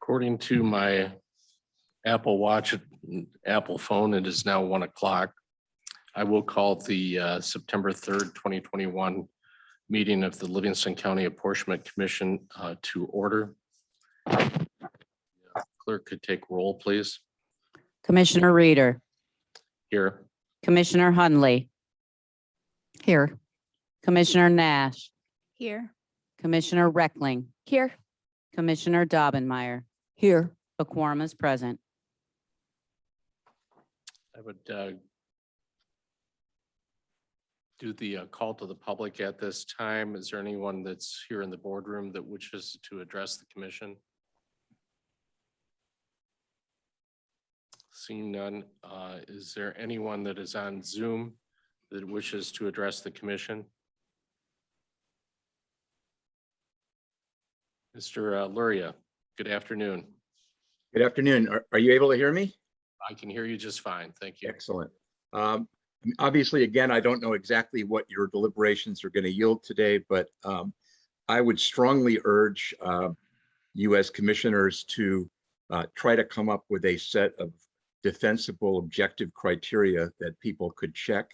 According to my Apple Watch, Apple phone, it is now 1 o'clock. I will call the September 3rd, 2021 meeting of the Livingston County Apportionment Commission to order. Clerk could take roll, please. Commissioner Reeder, Here. Commissioner Hunley. Here. Commissioner Nash, Here. Commissioner Reckling, Here. Commissioner Daubenmire. Here. A quorum is present. I would do the call to the public at this time. Is there anyone that's here in the boardroom that wishes to address the commission? Seeing none, is there anyone that is on Zoom that wishes to address the commission? Mr. Luria, good afternoon. Good afternoon. Are you able to hear me? I can hear you just fine. Thank you. Excellent. Obviously, again, I don't know exactly what your deliberations are going to yield today, but I would strongly urge you as commissioners to try to come up with a set of defensible objective criteria that people could check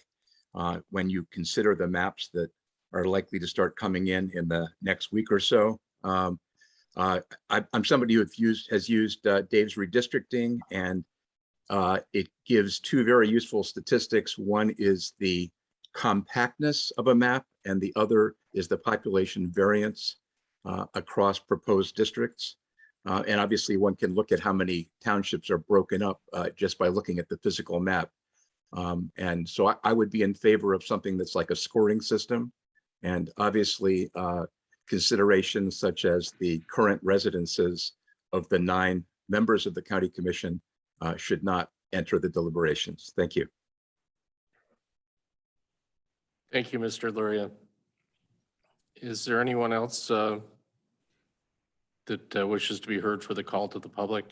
when you consider the maps that are likely to start coming in the next week or so. I'm somebody who has used Dave's redistricting, and it gives two very useful statistics. One is the compactness of a map, and the other is the population variance across proposed districts. And obviously one can look at how many townships are broken up just by looking at the physical map. And so I would be in favor of something that's like a scoring system. And obviously considerations such as the current residences of the 9 members of the county commission should not enter the deliberations. Thank you. Thank you, Mr. Luria. Is there anyone else that wishes to be heard for the call to the public?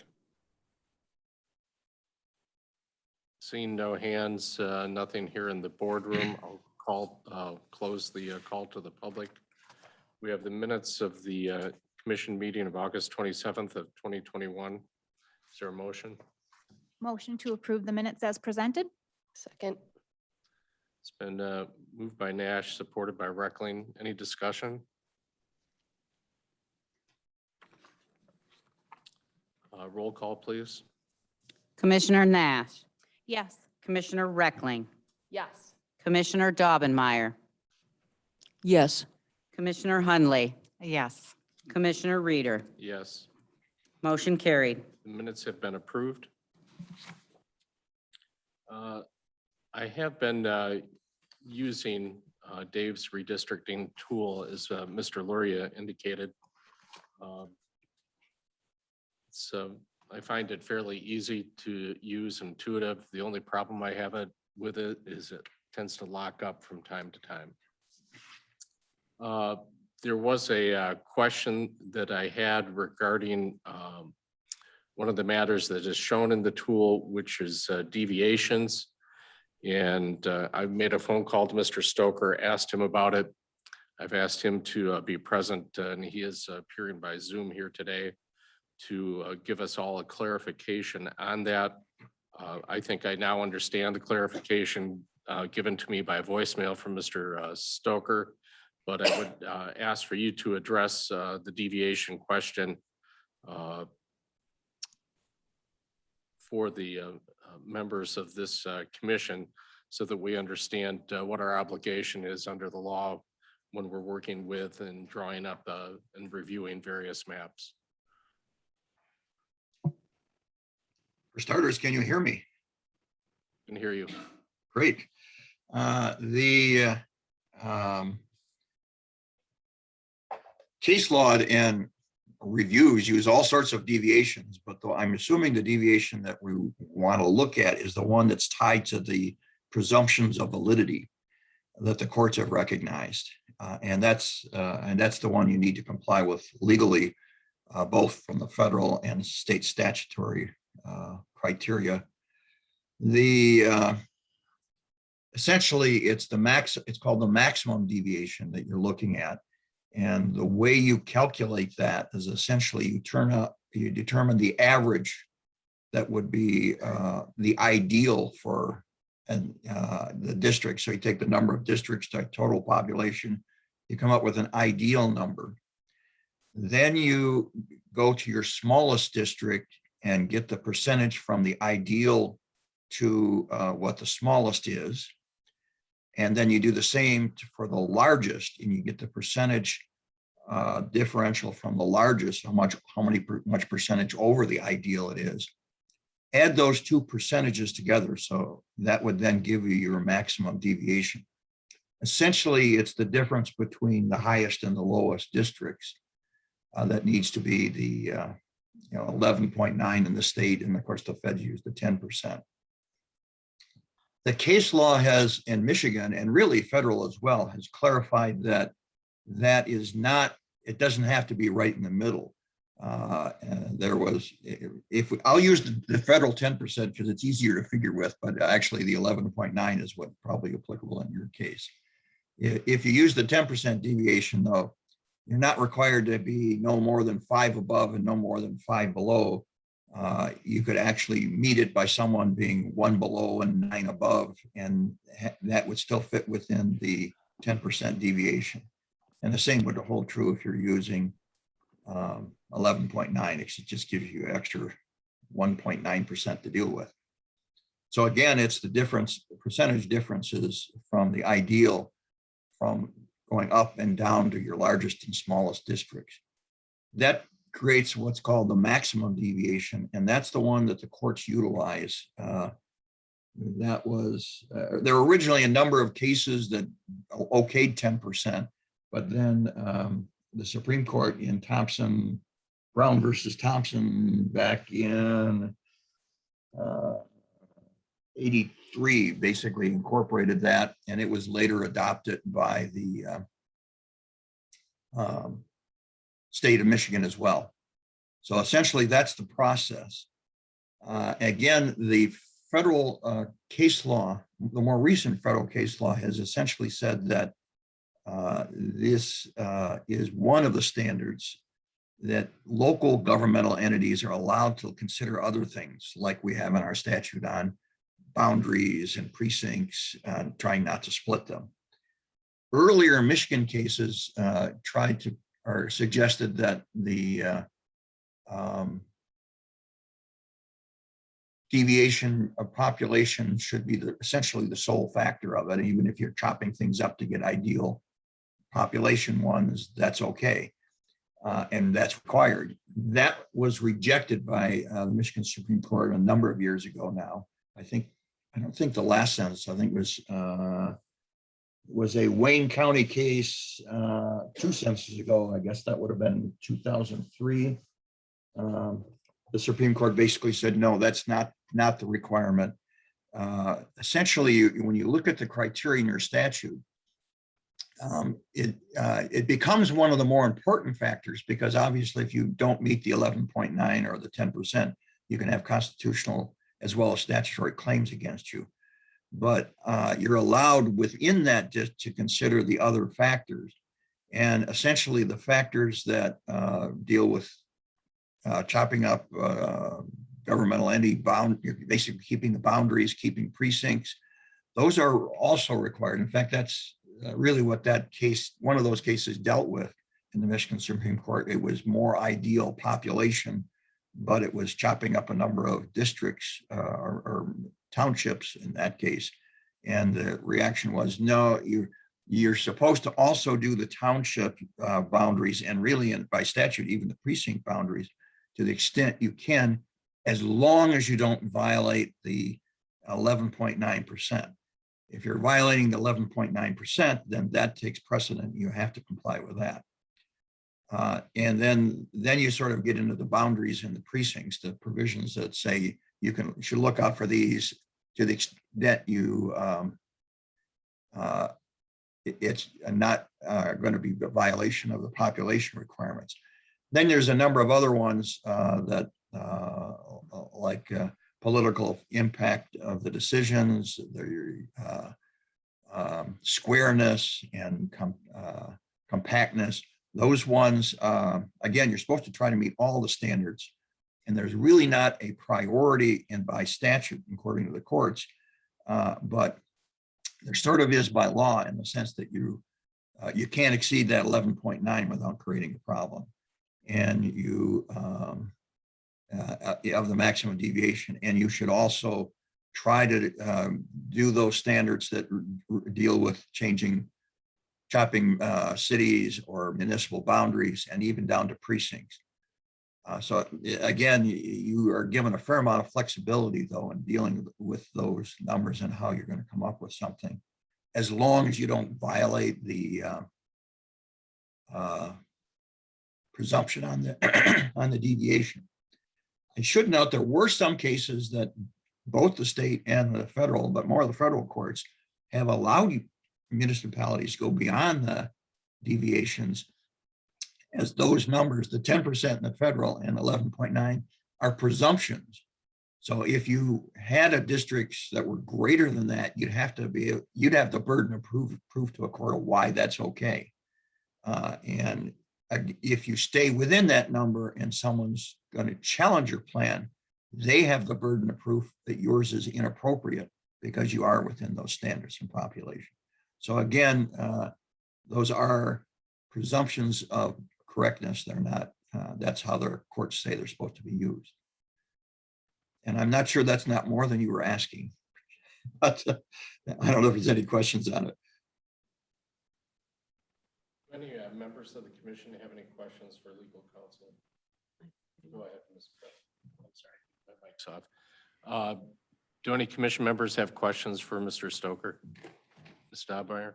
Seeing no hands, nothing here in the boardroom, I'll close the call to the public. We have the minutes of the commission meeting of August 27th of 2021. Is there a motion? Motion to approve the minutes as presented. Second. It's been moved by Nash, supported by Reckling. Any discussion? Roll call, please. Commissioner Nash, Yes. Commissioner Reckling, Yes. Commissioner Daubenmire, Yes. Commissioner Hunley, Yes. Commissioner Reeder. Yes. Motion carried. The minutes have been approved. I have been using Dave's redistricting tool, as Mr. Luria indicated. So I find it fairly easy to use, intuitive. The only problem I have with it is it tends to lock up from time to time. There was a question that I had regarding one of the matters that is shown in the tool, which is deviations. And I made a phone call to Mr. Stoker, asked him about it. I've asked him to be present, and he is appearing by Zoom here today to give us all a clarification on that. I think I now understand the clarification given to me by voicemail from Mr. Stoker, but I would ask for you to address the deviation question for the members of this commission, so that we understand what our obligation is under the law when we're working with and drawing up and reviewing various maps. For starters, can you hear me? Can hear you. Great. The case law and reviews use all sorts of deviations, but though I'm assuming the deviation that we want to look at is the one that's tied to the presumptions of validity that the courts have recognized. And that's the one you need to comply with legally, both from the federal and state statutory criteria. Essentially it's called the maximum deviation that you're looking at. And the way you calculate that is essentially you turn you determine the average that would be the ideal for the district. So you take the number of districts to total population, you come up with an ideal number. Then you go to your smallest district and get the percentage from the ideal to what the smallest is. And then you do the same for the largest, and you get the percentage differential from the largest, much percentage over the ideal it is. Add those two percentages together. So that would then give you your maximum deviation. Essentially, it's the difference between the highest and the lowest districts that needs to be the 11.9 in the state, and of course the Fed used the 10%. The case law has in Michigan, and really federal as well, has clarified that that is not, it doesn't have to be right in the middle. There was, I'll use the federal 10% because it's easier to figure with, but actually the 11.9 is what probably applicable in your case. If you use the 10% deviation though, you're not required to be no more than 5 above and no more than 5 below. You could actually meet it by someone being 1 below and 9 above, and that would still fit within the 10% deviation. And the same would hold true if you're using 11.9. It just gives you extra 1.9% to deal with. So again, it's the difference, percentage differences from the ideal, from going up and down to your largest and smallest districts. That creates what's called the maximum deviation, and that's the one that the courts utilize. That was, there were originally a number of cases that okayed 10%, but then the Supreme Court in Thompson, Brown versus Thompson back in 83 basically incorporated that, and it was later adopted by the state of Michigan as well. So essentially that's the process. Again, the federal case law, the more recent federal case law has essentially said that this is one of the standards that local governmental entities are allowed to consider other things like we have in our statute on boundaries and precincts, trying not to split them. Earlier Michigan cases tried to, or suggested that the deviation of population should be essentially the sole factor of it. Even if you're chopping things up to get ideal population ones, that's okay. And that's required. That was rejected by the Michigan Supreme Court a number of years ago now. I don't think the last sentence, I think was a Wayne County case 2 sentences ago. I guess that would have been 2003. The Supreme Court basically said, no, that's not the requirement. Essentially, when you look at the criteria in your statute, it becomes one of the more important factors, because obviously if you don't meet the 11.9 or the 10%, you can have constitutional as well as statutory claims against you. But you're allowed within that just to consider the other factors. And essentially the factors that deal with chopping up governmental entity basically keeping the boundaries, keeping precincts, those are also required. In fact, that's really what that case, one of those cases dealt with in the Michigan Supreme Court. It was more ideal population, but it was chopping up a number of districts or townships in that case. And the reaction was, no, you're supposed to also do the township boundaries, and really by statute, even the precinct boundaries, to the extent you can, as long as you don't violate the 11.9%. If you're violating the 11.9%, then that takes precedent. You have to comply with that. And then you sort of get into the boundaries and the precincts, the provisions that say you should look out for these to the extent you it's not going to be a violation of the population requirements. Then there's a number of other ones that like political impact of the decisions, their squareness and compactness. Those ones, again, you're supposed to try to meet all the standards And there's really not a priority in by statute, according to the courts. But there sort of is by law in the sense that you can't exceed that 11.9 without creating a problem. And you of the maximum deviation. And you should also try to do those standards that deal with chopping cities or municipal boundaries and even down to precincts. So again, you are given a fair amount of flexibility though in dealing with those numbers and how you're going to come up with something, as long as you don't violate the presumption on the on the deviation. I should note there were some cases that both the state and the federal, but more the federal courts, have allowed municipalities to go beyond the deviations, as those numbers, the 10% in the federal and 11.9, are presumptions. So if you had a districts that were greater than that, you'd have the burden of proof to a court of why that's okay. And if you stay within that number and someone's going to challenge your plan, they have the burden of proof that yours is inappropriate because you are within those standards and population. So again, those are presumptions of correctness. They're not, that's how the courts say they're supposed to be used. And I'm not sure that's not more than you were asking, but I don't know if there's any questions on it. Any members of the commission have any questions for legal counsel? Go ahead, Ms. Beth. I'm sorry, my mic's off. Do any commission members have questions for Mr. Stoker? Ms. Dobmeyer?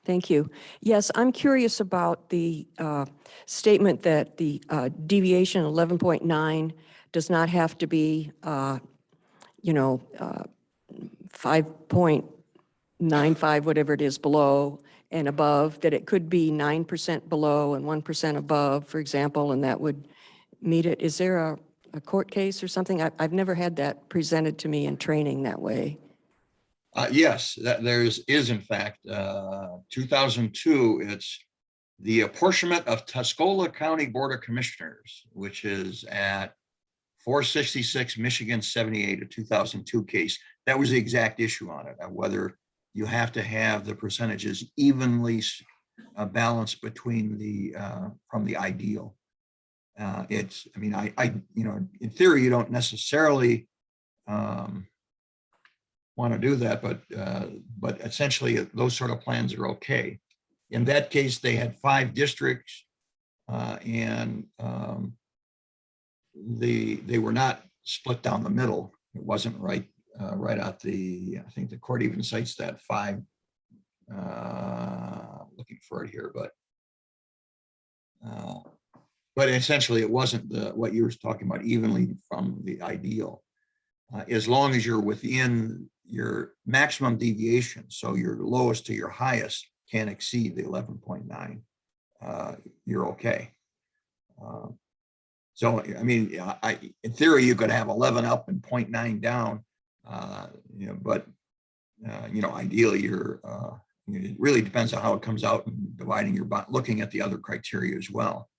Thank you. Yes, I'm curious about the statement that the deviation 11.9 does not have to be, 5.95, whatever it is, below and above, that it could be 9% below and 1% above, for example, and that would meet it. Is there a court case or something? I've never had that presented to me in training that way. Yes, there is in fact 2002. It's the apportionment of Tuscola County Board of Commissioners, which is at 466 Michigan 78, a 2002 case. That was the exact issue on it, whether you have to have the percentages evenly balanced between the from the ideal. It's, I mean, in theory, you don't necessarily want to do that, but essentially those sort of plans are okay. In that case, they had 5 districts and they were not split down the middle. It wasn't right out the, I think the court even cites that 5, looking for it here, but essentially it wasn't what you were talking about, evenly from the ideal. As long as you're within your maximum deviation, so your lowest to your highest can't exceed the 11.9, you're okay. So, I mean, in theory, you could have 11 up and 0.9 down, but ideally it really depends on how it comes out and dividing your, looking at the other criteria as well.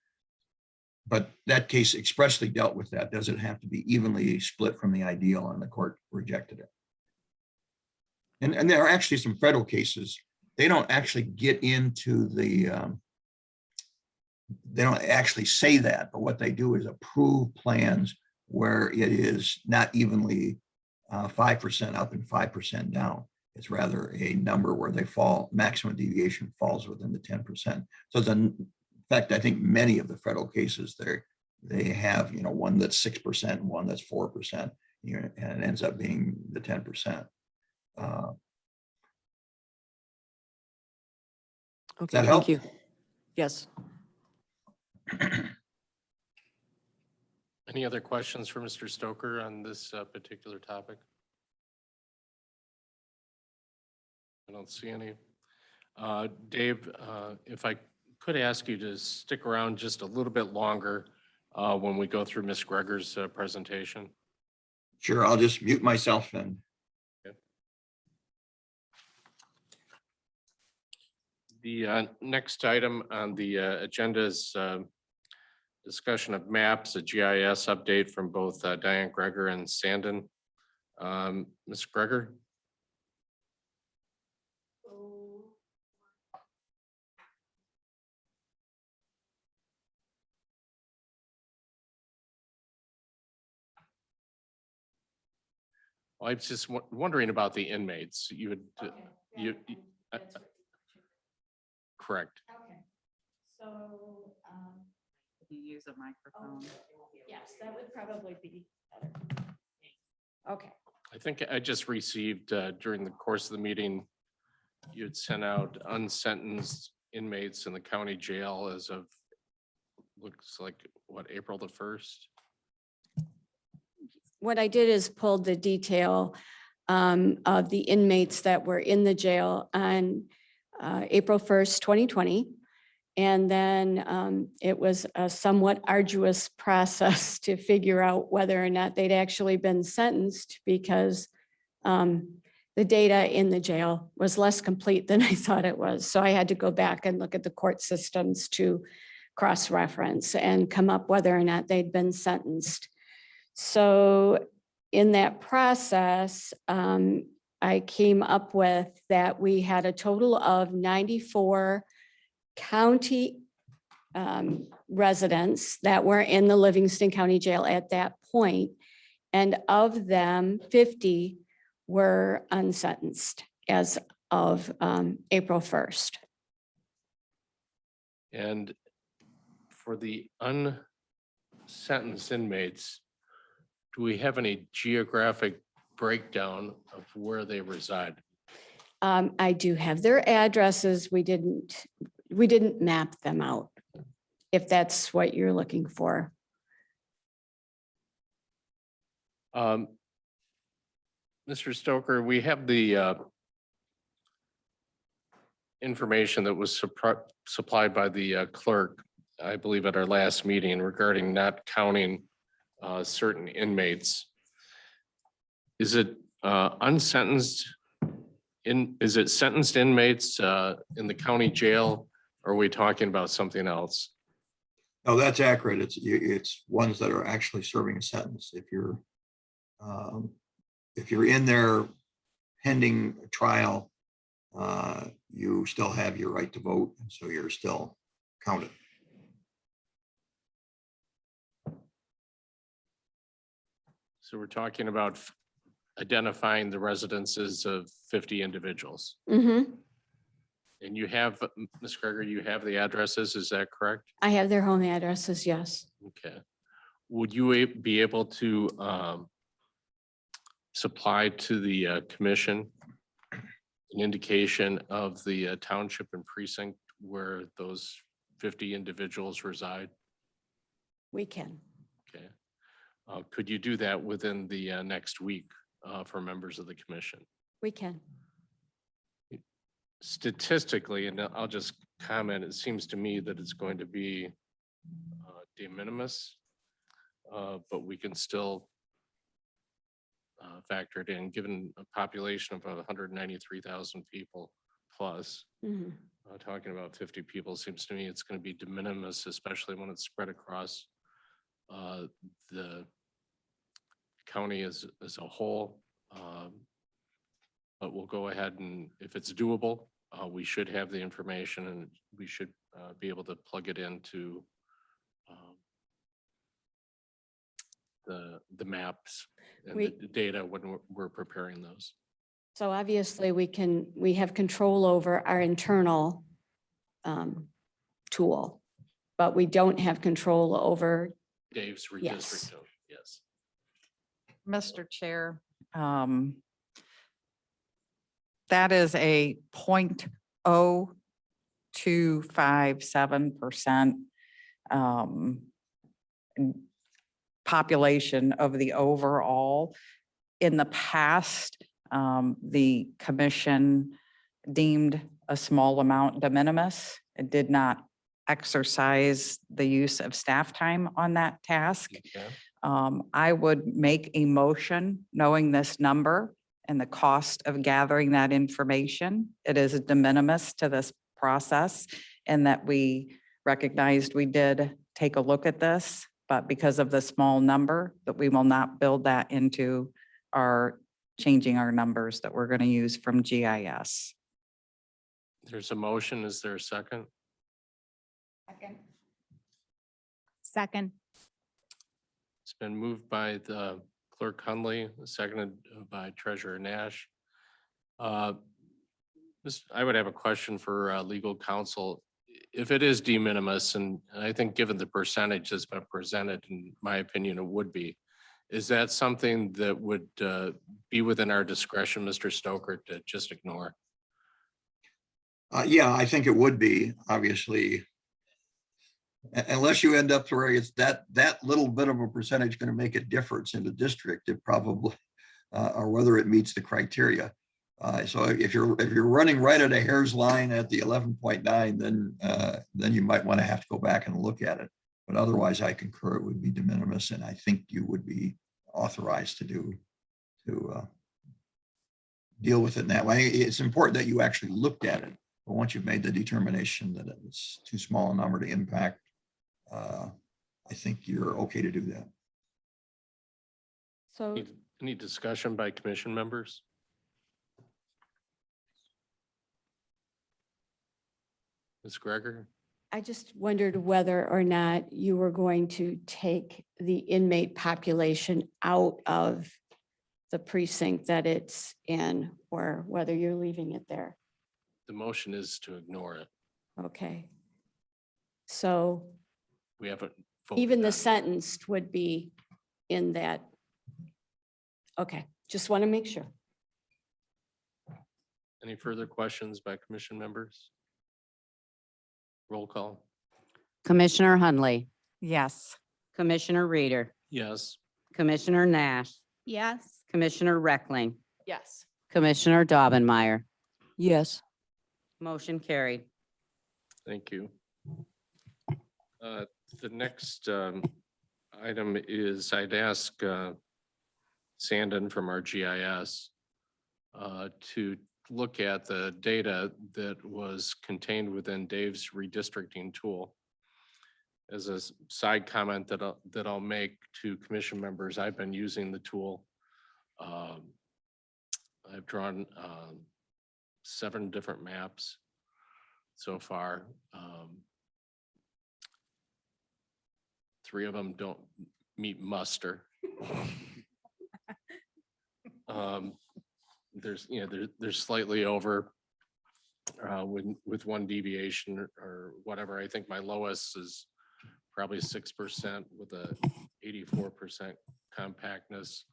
But that case expressly dealt with that. Does it have to be evenly split from the ideal? And the court rejected it. And there are actually some federal cases. They don't actually get into the, they don't actually say that, but what they do is approve plans where it is not evenly 5% up and 5% down. It's rather a number where they fall, maximum deviation falls within the 10%. So in fact, I think many of the federal cases they have, one that's 6% and one that's 4%, and it ends up being the 10%. Okay, that help? thank you. Yes. Any other questions for Mr. Stoker on this particular topic? I don't see any. Dave, if I could ask you to stick around just a little bit longer when we go through Ms. Greger's presentation. Sure, I'll just mute myself and. Okay. The next item on the agenda is Discussion of maps, a GIS update from both Diane Greger and Sandon. Ms. Greger? Well, I was just wondering about the inmates. You would, you, uh, correct. Okay, so, You use a microphone. yes, that would probably be better. Okay, I think I just received during the course of the meeting, you had sent out unsentenced inmates in the county jail as of, looks like, what, April the 1st? What I did is pulled the detail of the inmates that were in the jail on April 1st, 2020. And then it was a somewhat arduous process to figure out whether or not they'd actually been sentenced because the data in the jail was less complete than I thought it was. So I had to go back and look at the court systems to cross-reference and come up whether or not they'd been sentenced. So in that process, I came up with that we had a total of 94 county residents that were in the Livingston County Jail at that point. And of them, 50 were unsentenced as of April 1st. And for the unsentenced inmates, do we have any geographic breakdown of where they reside? I do have their addresses. We didn't map them out, if that's what you're looking for. Mr. Stoker, we have the information that was supplied by the clerk, I believe at our last meeting regarding not counting certain inmates. Is it unsentenced is it sentenced inmates in the county jail? Or are we talking about something else? No, that's accurate. It's ones that are actually serving a sentence. If you're in there pending trial, you still have your right to vote, and so you're still counted. So we're talking about identifying the residences of 50 individuals. Mhm. And you have, Ms. Greger, you have the addresses, is that correct? I have their home addresses, yes. Okay. Would you be able to supply to the commission an indication of the township and precinct where those 50 individuals reside? We can. Okay. Could you do that within the next week for members of the commission? We can. Statistically, and I'll just comment, it seems to me that it's going to be de minimis, but we can still factor it in, given a population of 193,000 people plus. Mhm. Talking about 50 people seems to me it's going to be de minimis, especially when it's spread across the county as a whole. But we'll go ahead and if it's doable, we should have the information and we should be able to plug it into the maps and the data when we're preparing those. So obviously we have control over our internal tool, but we don't have control over, Dave's Yes. redistricting, yes. Mr. Chair, that is a 0.0257% population of the overall. In the past, the commission deemed a small amount de minimis. It did not exercise the use of staff time on that task. Okay. I would make a motion knowing this number and the cost of gathering that information. It is de minimis to this process, and that we recognized we did take a look at this, but because of the small number, that we will not build that into our changing our numbers that we're going to use from GIS. There's a motion. Is there a second? Second. It's been moved by the Clerk Hunley, seconded by Treasurer Nash. I would have a question for legal counsel. If it is de minimis, and I think given the percentage that's been presented, in my opinion, it would be, is that something that would be within our discretion, Mr. Stoker, to just ignore? Yeah, I think it would be, obviously. Unless you end up to where it's that little bit of a percentage going to make a difference in the district, it probably, or whether it meets the criteria. So if you're running right at a hair's line at the 11.9, then you might want to have to go back and look at it. But otherwise, I concur it would be de minimis, and I think you would be authorized to deal with it in that way. It's important that you actually looked at it. But once you've made the determination that it's too small a number to impact, I think you're okay to do that. So Any discussion by commission members? Ms. Greger? I just wondered whether or not you were going to take the inmate population out of the precinct that it's in, or whether you're leaving it there. The motion is to ignore it. Okay. So We haven't. voted even on the it. sentenced would be in that. Okay, just want to make sure. Any further questions by commission members? Roll call. Commissioner Hunley, Yes. Commissioner Reader, Yes. Commissioner Nash, Yes. Commissioner Reckling, Yes. Commissioner Daubenmire. Yes. Motion carried. Thank you. The next item is I'd ask Sandon from our GIS to look at the data that was contained within Dave's redistricting tool. As a side comment that I'll make to commission members, I've been using the tool. I've drawn 7 different maps so far. 3 of them don't meet muster. There's slightly over with one deviation or whatever. I think my lowest is probably 6% with a 84% compactness.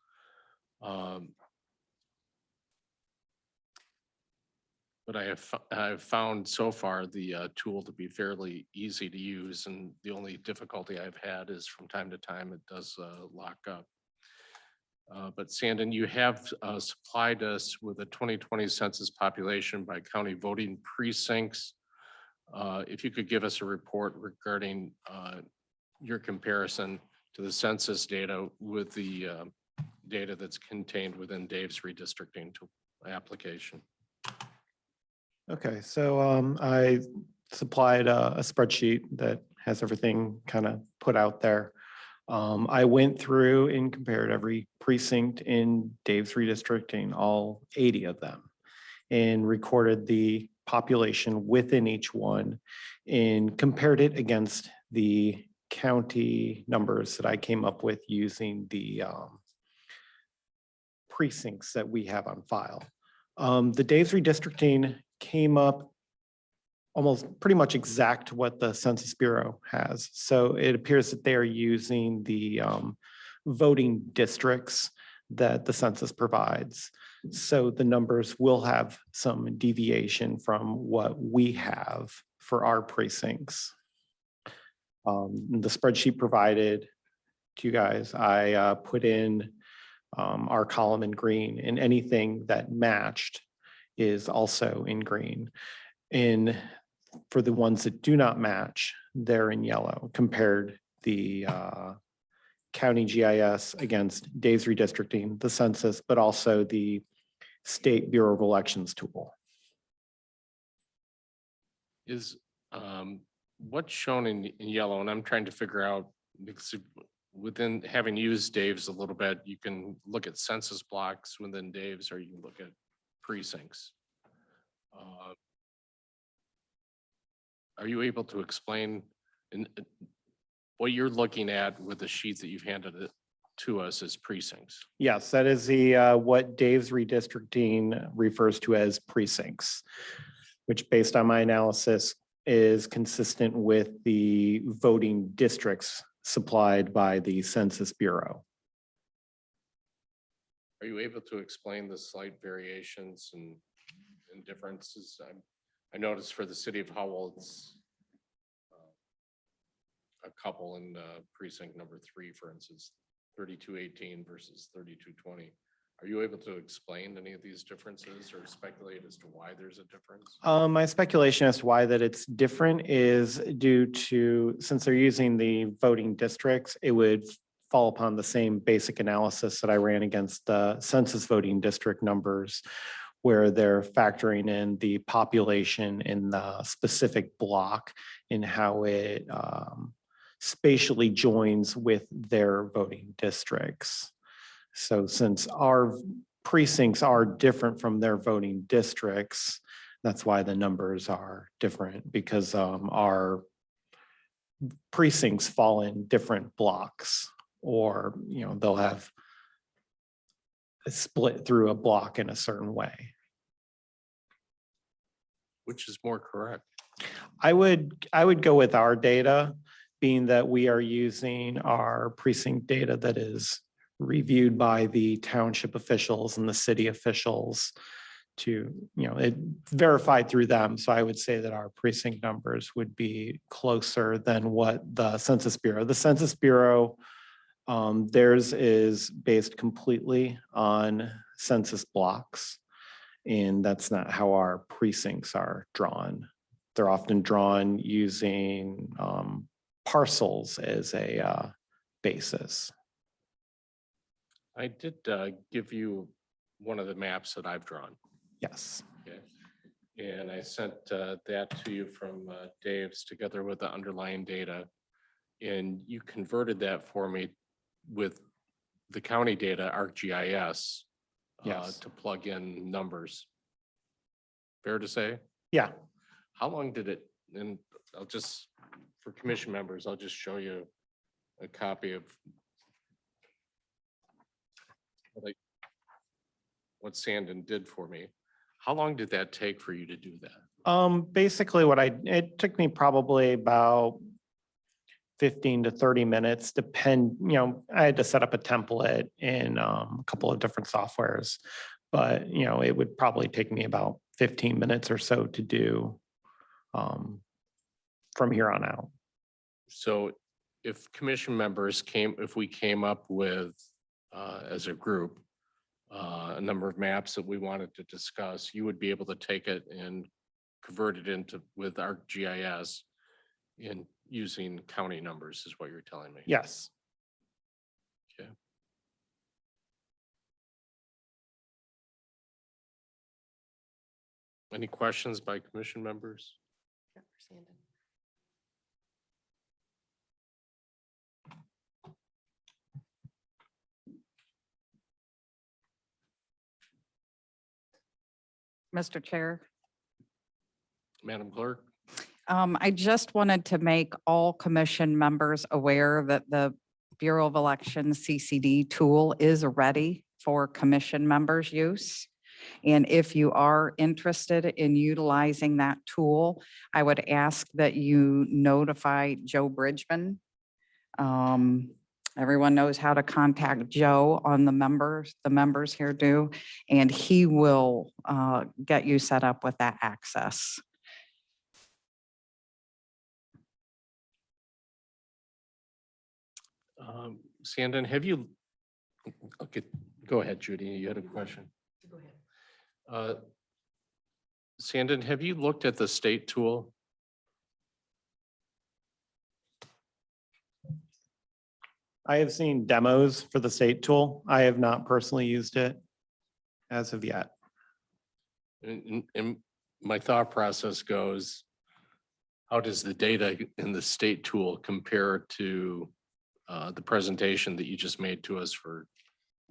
But I have found so far the tool to be fairly easy to use, and the only difficulty I've had is from time to time it does lock up. But Sandon, you have supplied us with a 2020 census population by county voting precincts. If you could give us a report regarding your comparison to the census data with the data that's contained within Dave's redistricting application. Okay, so I supplied a spreadsheet that has everything kind of put out there. I went through and compared every precinct in Dave's redistricting, all 80 of them, and recorded the population within each one and compared it against the county numbers that I came up with using the precincts that we have on file. The Dave's redistricting came up almost pretty much exact what the Census Bureau has. So it appears that they are using the voting districts that the census provides. So the numbers will have some deviation from what we have for our precincts. The spreadsheet provided to you guys, I put in our column in green, and anything that matched is also in green. And for the ones that do not match, they're in yellow. Compared the county GIS against Dave's redistricting, the census, but also the State Bureau of Elections tool. Is what's shown in yellow, and I'm trying to figure out, because within having used Dave's a little bit, you can look at census blocks within Dave's, or you can look at precincts. Are you able to explain what you're looking at with the sheet that you've handed it to us as precincts? Yes, that is the, what Dave's redistricting refers to as precincts, which based on my analysis is consistent with the voting districts supplied by the Census Bureau. Are you able to explain the slight variations and differences? I noticed for the city of Howell, it's a couple in precinct number 3, for instance, 3218 versus 3220. Are you able to explain any of these differences or speculate as to why there's a difference? My speculation as to why that it's different is due to, since they're using the voting districts, it would fall upon the same basic analysis that I ran against the census voting district numbers, where they're factoring in the population in the specific block and how it spatially joins with their voting districts. So since our precincts are different from their voting districts, that's why the numbers are different, because our precincts fall in different blocks, or they'll have a split through a block in a certain way. Which is more correct? I would go with our data, being that we are using our precinct data that is reviewed by the township officials and the city officials to, it verified through them. So I would say that our precinct numbers would be closer than what the Census Bureau. The Census Bureau, theirs is based completely on census blocks. And that's not how our precincts are drawn. They're often drawn using parcels as a basis. I did give you one of the maps that I've drawn. Yes. Okay. And I sent that to you from Dave's together with the underlying data. And you converted that for me with the county data, ArcGIS, Yes. to plug in numbers. Fair to say? Yeah. How long did it, and I'll just, for commission members, I'll just show you a copy of what Sandon did for me. How long did that take for you to do that? Basically it took me probably about 15 to 30 minutes, I had to set up a template in a couple of different softwares, but it would probably take me about 15 minutes or so to do from here on out. So if commission members if we came up with, as a group, a number of maps that we wanted to discuss, you would be able to take it and convert it into with ArcGIS in using county numbers is what you're telling me. Yes. Okay. Any questions by commission members? Mr. Chair. Madam Clerk? I just wanted to make all commission members aware that the Bureau of Elections CCD tool is ready for commission members' use. And if you are interested in utilizing that tool, I would ask that you notify Joe Bridgman. Everyone knows how to contact Joe on the members here do, and he will get you set up with that access. Sandon, have you, okay, go ahead, Judy, you had a question. Go ahead. Sandon, have you looked at the state tool? I have seen demos for the state tool. I have not personally used it as of yet. And my thought process goes, how does the data in the state tool compare to the presentation that you just made to us for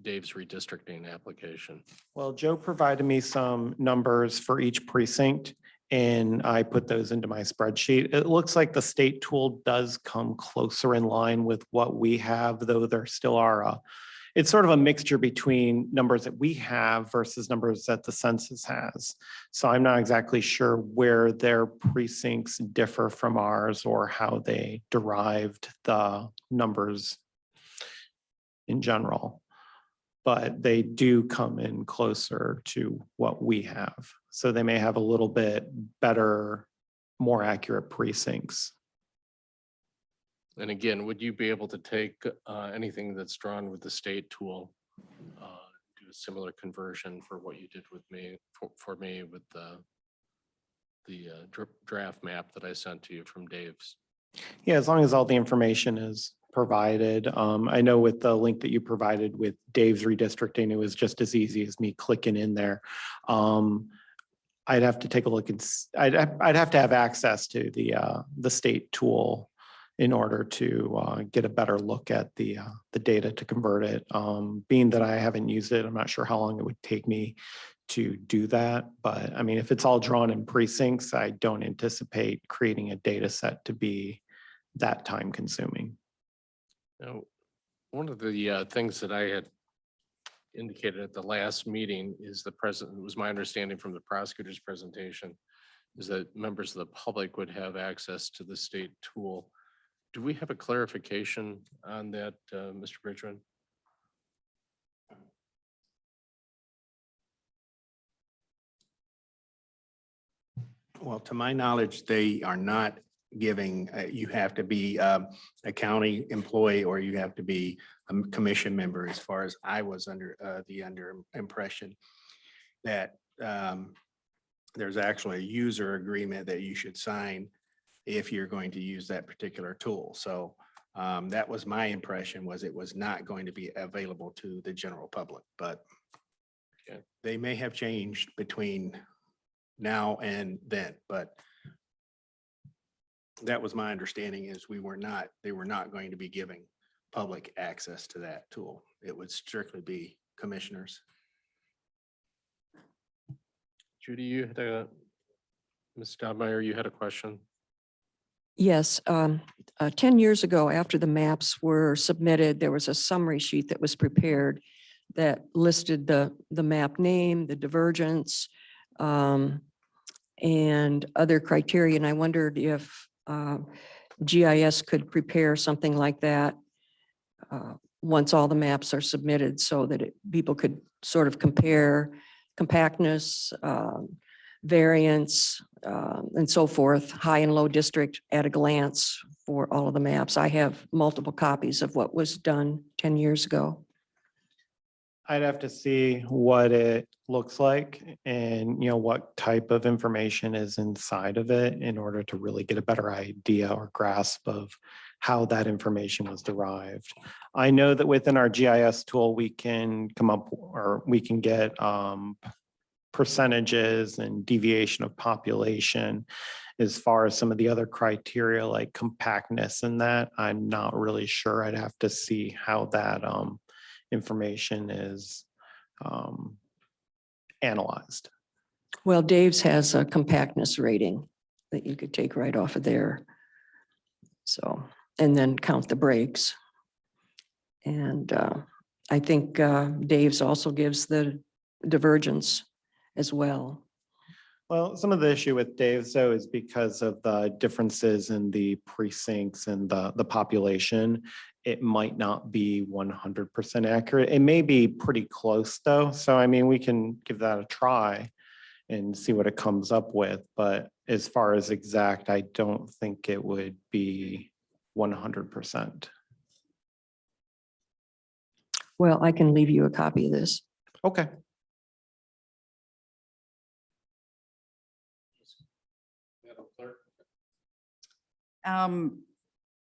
Dave's redistricting application? Well, Joe provided me some numbers for each precinct and I put those into my spreadsheet. It looks like the state tool does come closer in line with what we have, though there still are it's sort of a mixture between numbers that we have versus numbers that the census has. So I'm not exactly sure where their precincts differ from ours or how they derived the numbers in general. But they do come in closer to what we have. So they may have a little bit better, more accurate precincts. And again, would you be able to take anything that's drawn with the state tool, do a similar conversion for what you did with me, for me with the draft map that I sent to you from Dave's? Yeah, as long as all the information is provided. I know with the link that you provided with Dave's redistricting, it was just as easy as me clicking in there. I'd have to take a look and I'd have to have access to the state tool in order to get a better look at the data to convert it. Being that I haven't used it, I'm not sure how long it would take me to do that. But I mean, if it's all drawn in precincts, I don't anticipate creating a data set to be that time consuming. Now, one of the things that I had indicated at the last meeting is it was my understanding from the prosecutor's presentation, is that members of the public would have access to the state tool. Do we have a clarification on that, Mr. Bridgman? Well, to my knowledge, they are not giving, you have to be a county employee or you have to be a commission member, as far as I was under the impression that there's actually a user agreement that you should sign if you're going to use that particular tool. So that was my impression, was it was not going to be available to the general public, but they may have changed between now and then, but that was my understanding, is they were not going to be giving public access to that tool. It would strictly be commissioners. Judy, you had Ms. Stobmeyer, you had a question? Yes, 10 years ago, after the maps were submitted, there was a summary sheet that was prepared that listed the map name, the divergence, and other criteria. And I wondered if GIS could prepare something like that once all the maps are submitted, so that people could sort of compare compactness, variance, and so forth, high and low district at a glance for all of the maps. I have multiple copies of what was done 10 years ago. I'd have to see what it looks like and, what type of information is inside of it in order to really get a better idea or grasp of how that information was derived. I know that within our GIS tool, we can come up, or we can get percentages and deviation of population. As far as some of the other criteria like compactness and that, I'm not really sure. I'd have to see how that information is analyzed. Well, Dave's has a compactness rating that you could take right off of there. So, and then count the breaks. And I think Dave's also gives the divergence as well. Well, some of the issue with Dave's though is because of the differences in the precincts and the population. It might not be 100% accurate. It may be pretty close though. So, I mean, we can give that a try and see what it comes up with. But as far as exact, I don't think it would be 100%. Well, I can leave you a copy of this. Okay.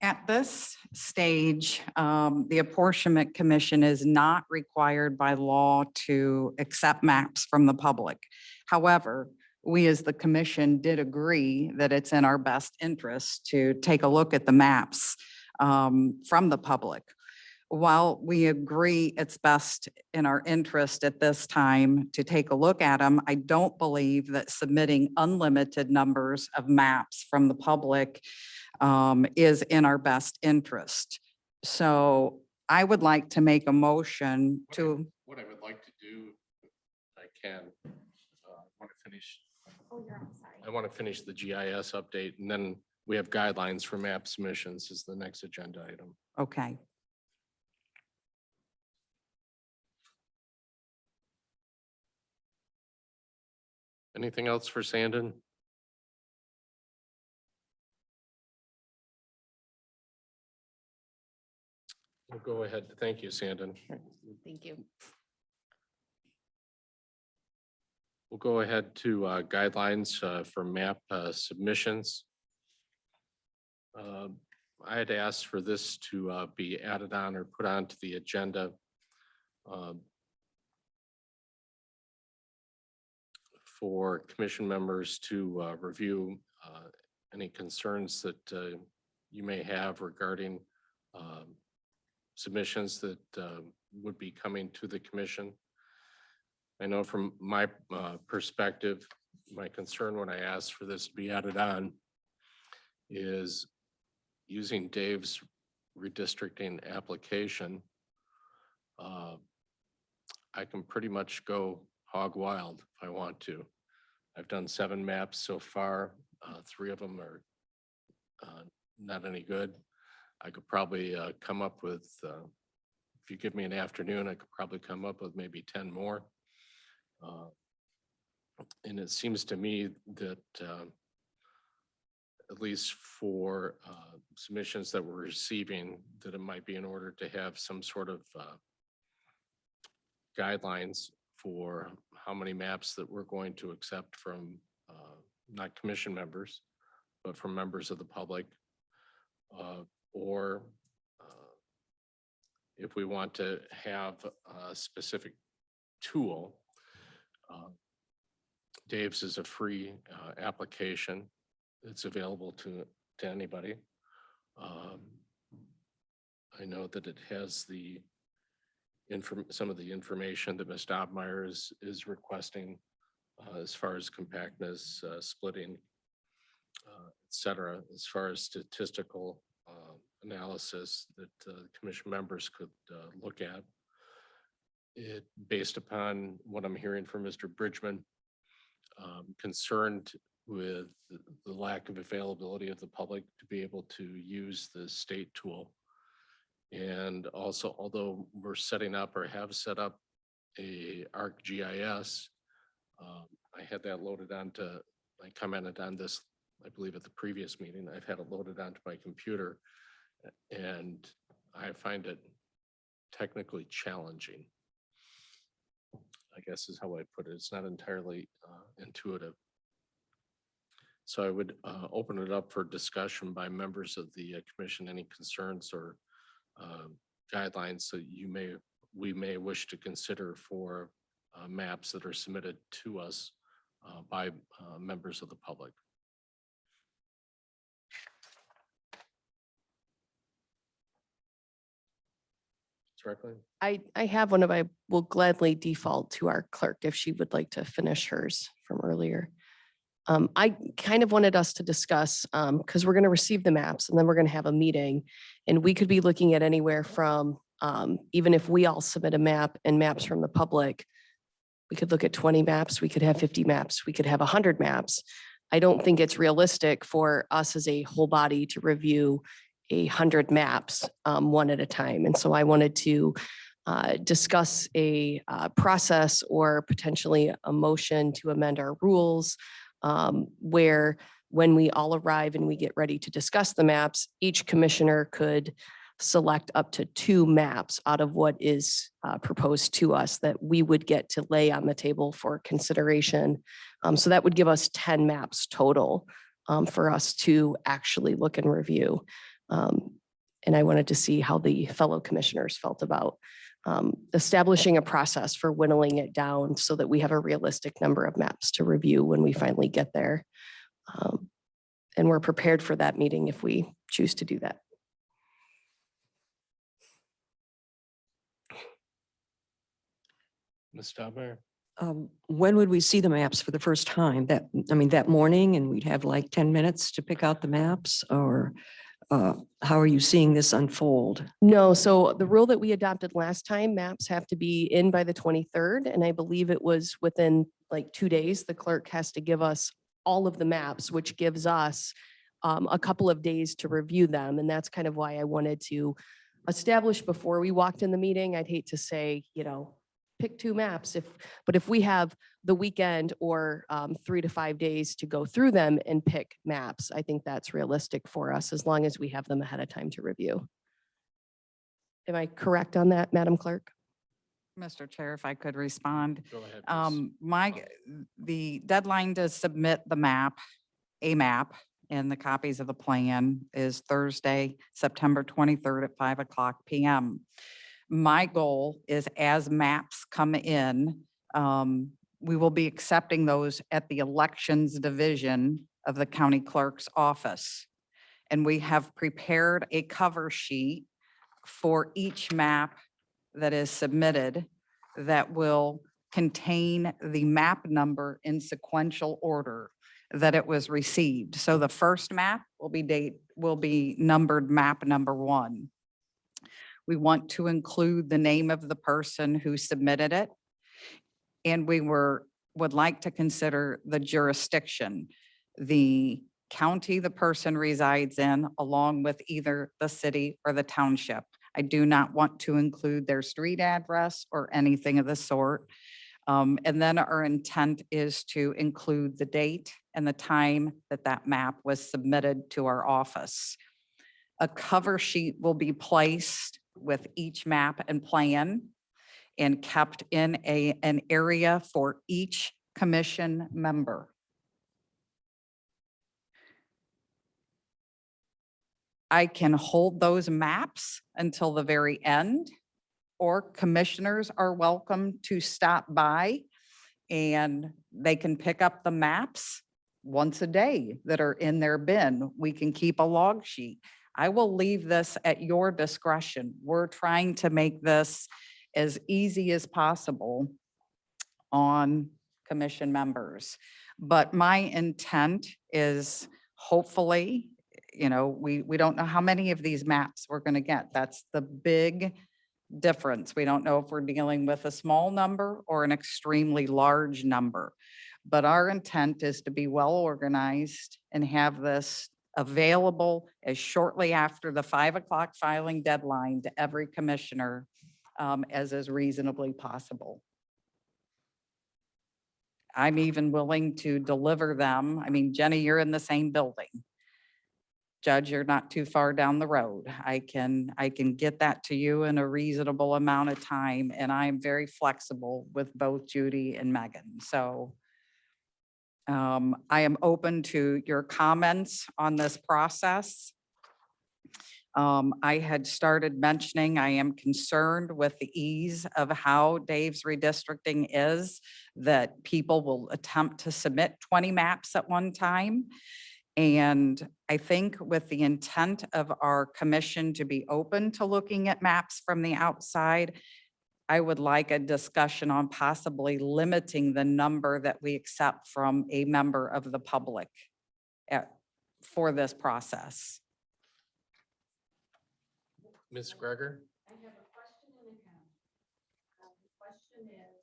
At this stage, the Apportionment Commission is not required by law to accept maps from the public. However, we as the commission did agree that it's in our best interest to take a look at the maps from the public. While we agree it's best in our interest at this time to take a look at them, I don't believe that submitting unlimited numbers of maps from the public is in our best interest. So I would like to make a motion to, What I would like to do, if I can, want to finish. Oh, you're on, sorry. I want to finish the GIS update, and then we have guidelines for map submissions is the next agenda item. okay. Anything else for Sandon? We'll go ahead. Thank you, Sandon. Thank you. We'll go ahead to guidelines for map submissions. I had asked for this to be added on or put onto the agenda for commission members to review any concerns that you may have regarding submissions that would be coming to the commission. I know from my perspective, my concern when I asked for this to be added on is using Dave's redistricting application. I can pretty much go hog wild if I want to. I've done 7 maps so far. 3 of them are not any good. I could probably come up with, if you give me an afternoon, I could probably come up with maybe 10 more. And it seems to me that at least for submissions that we're receiving, that it might be in order to have some sort of guidelines for how many maps that we're going to accept from not commission members, but from members of the public. Or if we want to have a specific tool, Dave's is a free application. It's available to anybody. I know that it has the some of the information that Ms. Dobmeyer is requesting as far as compactness, splitting, et cetera, as far as statistical analysis that commission members could look at. It, based upon what I'm hearing from Mr. Bridgman, concerned with the lack of availability of the public to be able to use the state tool. And also, although we're setting up or have set up a ArcGIS, I had that loaded onto, I commented on this, I believe at the previous meeting, I've had it loaded onto my computer and I find it technically challenging, I guess is how I put it. It's not entirely intuitive. So I would open it up for discussion by members of the commission, any concerns or guidelines that we may wish to consider for maps that are submitted to us by members of the public. Directly. I have one of, I will gladly default to our clerk if she would like to finish hers from earlier. I kind of wanted us to discuss, because we're going to receive the maps and then we're going to have a meeting. And we could be looking at anywhere from, even if we all submit a map and maps from the public, we could look at 20 maps, we could have 50 maps, we could have 100 maps. I don't think it's realistic for us as a whole body to review 100 maps one at a time. And so I wanted to discuss a process or potentially a motion to amend our rules where when we all arrive and we get ready to discuss the maps, each commissioner could select up to 2 maps out of what is proposed to us that we would get to lay on the table for consideration. So that would give us 10 maps total for us to actually look and review. And I wanted to see how the fellow commissioners felt about establishing a process for whittling it down so that we have a realistic number of maps to review when we finally get there. And we're prepared for that meeting if we choose to do that. Ms. Stauber? When would we see the maps for the first time? That morning, and we'd have like 10 minutes to pick out the maps, or how are you seeing this unfold? No, so the rule that we adopted last time, maps have to be in by the 23rd, and I believe it was within like 2 days, the clerk has to give us all of the maps, which gives us a couple of days to review them, and that's kind of why I wanted to establish before we walked in the meeting. I'd hate to say, pick 2 maps, but if we have the weekend or 3 to 5 days to go through them and pick maps, I think that's realistic for us as long as we have them ahead of time to review. Am I correct on that, Madam Clerk? Mr. Chair, if I could respond. Go ahead. Ms. The deadline to submit a map, and the copies of the plan is Thursday, September 23rd at 5:00 PM. My goal is as maps come in, we will be accepting those at the elections division of the county clerk's office. And we have prepared a cover sheet for each map that is submitted that will contain the map number in sequential order that it was received. So the first map will be numbered map number 1. We want to include the name of the person who submitted it. And we would like to consider the jurisdiction, the county the person resides in, along with either the city or the township. I do not want to include their street address or anything of the sort. And then our intent is to include the date and the time that that map was submitted to our office. A cover sheet will be placed with each map and plan and kept in an area for each commission member. I can hold those maps until the very end, or commissioners are welcome to stop by and they can pick up the maps once a day that are in their bin. We can keep a log sheet. I will leave this at your discretion. We're trying to make this as easy as possible on commission members. But my intent is hopefully, we don't know how many of these maps we're going to get. That's the big difference. We don't know if we're dealing with a small number or an extremely large number. But our intent is to be well organized and have this available as shortly after the 5:00 filing deadline to every commissioner as is reasonably possible. I'm even willing to deliver them. I mean, Jenny, you're in the same building. Judge, you're not too far down the road. I can get that to you in a reasonable amount of time, and I'm very flexible with both Judy and Megan. So I am open to your comments on this process. I had started mentioning I am concerned with the ease of how Dave's redistricting is, that people will attempt to submit 20 maps at one time. And I think with the intent of our commission to be open to looking at maps from the outside, I would like a discussion on possibly limiting the number that we accept from a member of the public for this process. Ms. Greger? I have a question and a comment. The question is,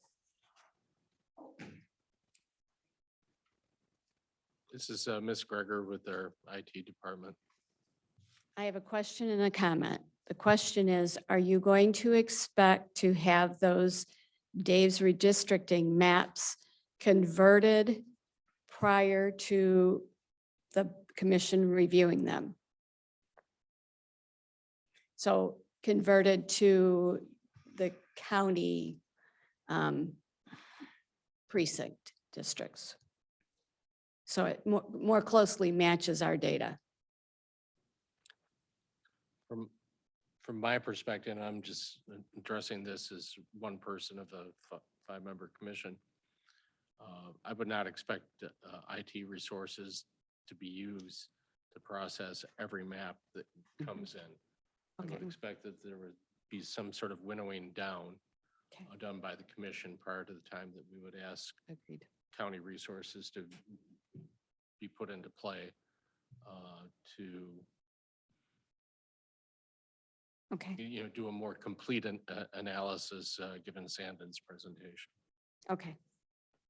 This is Ms. Greger with our IT department. I have a question and a comment. The question is, are you going to expect to have those Dave's redistricting maps converted prior to the commission reviewing them? So converted to the county precinct districts. So it more closely matches our data. from my perspective, and I'm just addressing this as one person of a five-member commission, I would not expect IT resources to be used to process every map that comes in. I would Okay. expect that there would be some sort of winnowing down Okay. done by the commission prior to the time that we would ask Agreed. county resources to be put into play to, Okay, do a more complete analysis given Sandon's presentation. okay.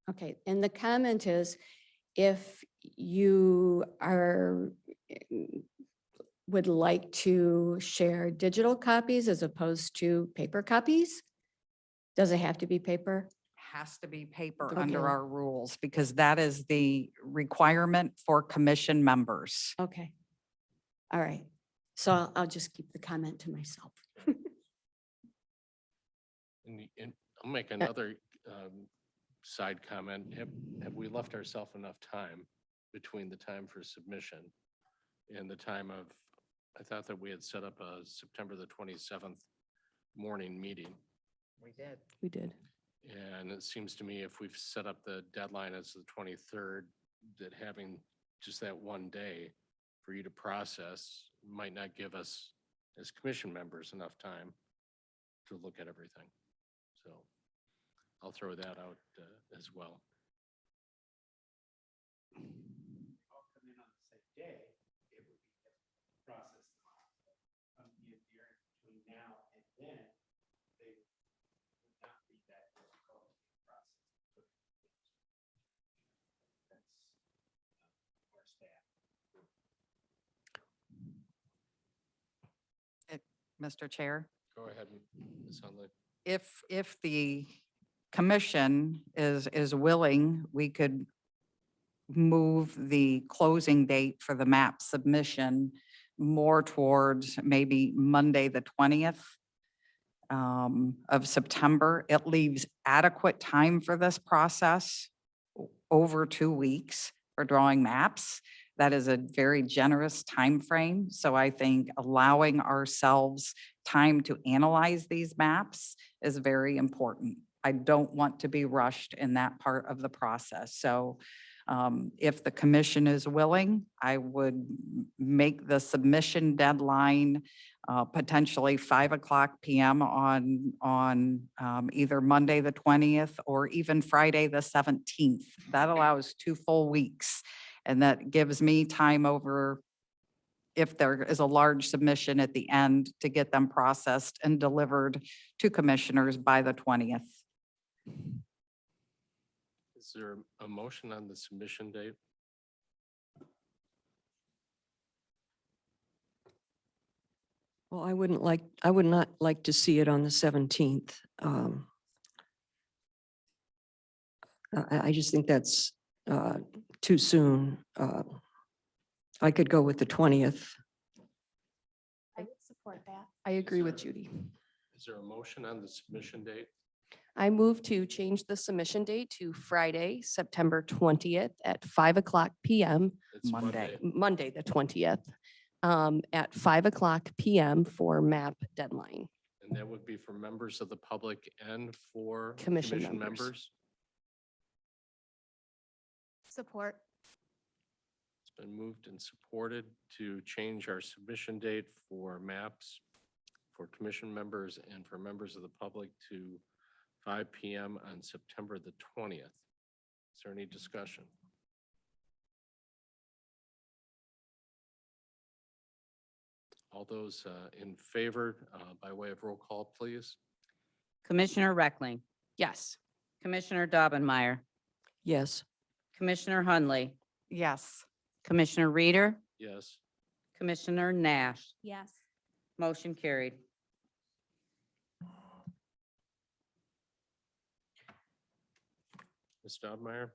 Okay, and the comment is, if you would like to share digital copies as opposed to paper copies? Does it have to be paper? Has to be paper Okay. under our rules because that is the requirement for commission members. Okay. All right. So I'll just keep the comment to myself. And I'll make another side comment. Have we left ourselves enough time between the time for submission and the time of, I thought that we had set up a September the 27th morning meeting. We did. We did. And it seems to me if we've set up the deadline as the 23rd, that having just that one day for you to process might not give us as commission members enough time to look at everything. So I'll throw that out as well. All come in on the same day, it would be process between now and then, they would not be that difficult to process. That's our staff. Mr. Chair, Go ahead, Ms. Hunley. if the commission is willing, we could move the closing date for the map submission more towards maybe Monday, the 20th of September. It leaves adequate time for this process, over 2 weeks for drawing maps. That is a very generous time frame. So I think allowing ourselves time to analyze these maps is very important. I don't want to be rushed in that part of the process. So if the commission is willing, I would make the submission deadline potentially 5:00 p.m. on either Monday, the 20th, or even Friday, the 17th. That allows 2 full weeks. And that gives me time over, if there is a large submission at the end, to get them processed and delivered to commissioners by the 20th. Is there a motion on the submission date? Well, I would not like to see it on the 17th. I just think that's too soon. I could go with the 20th. I would support that. I agree with there- Judy. Is there a motion on the submission date? I move to change the submission date to Friday, September 20th at 5:00 PM, It's Monday. Monday, the 20th, at 5:00 PM for map deadline. And that would be for members of the public and for Commission commission members. members? Support. It's been moved and supported to change our submission date for maps for commission members and for members of the public to 5 PM on September the 20th. Is there any discussion? All those in favor, by way of roll call, please. Commissioner Reckling, Yes. Commissioner Daubenmeier, Yes. Commissioner Hunley, Yes. Commissioner Reader, Yes. Commissioner Nash. Yes. Motion carried. Ms. Stobmeyer?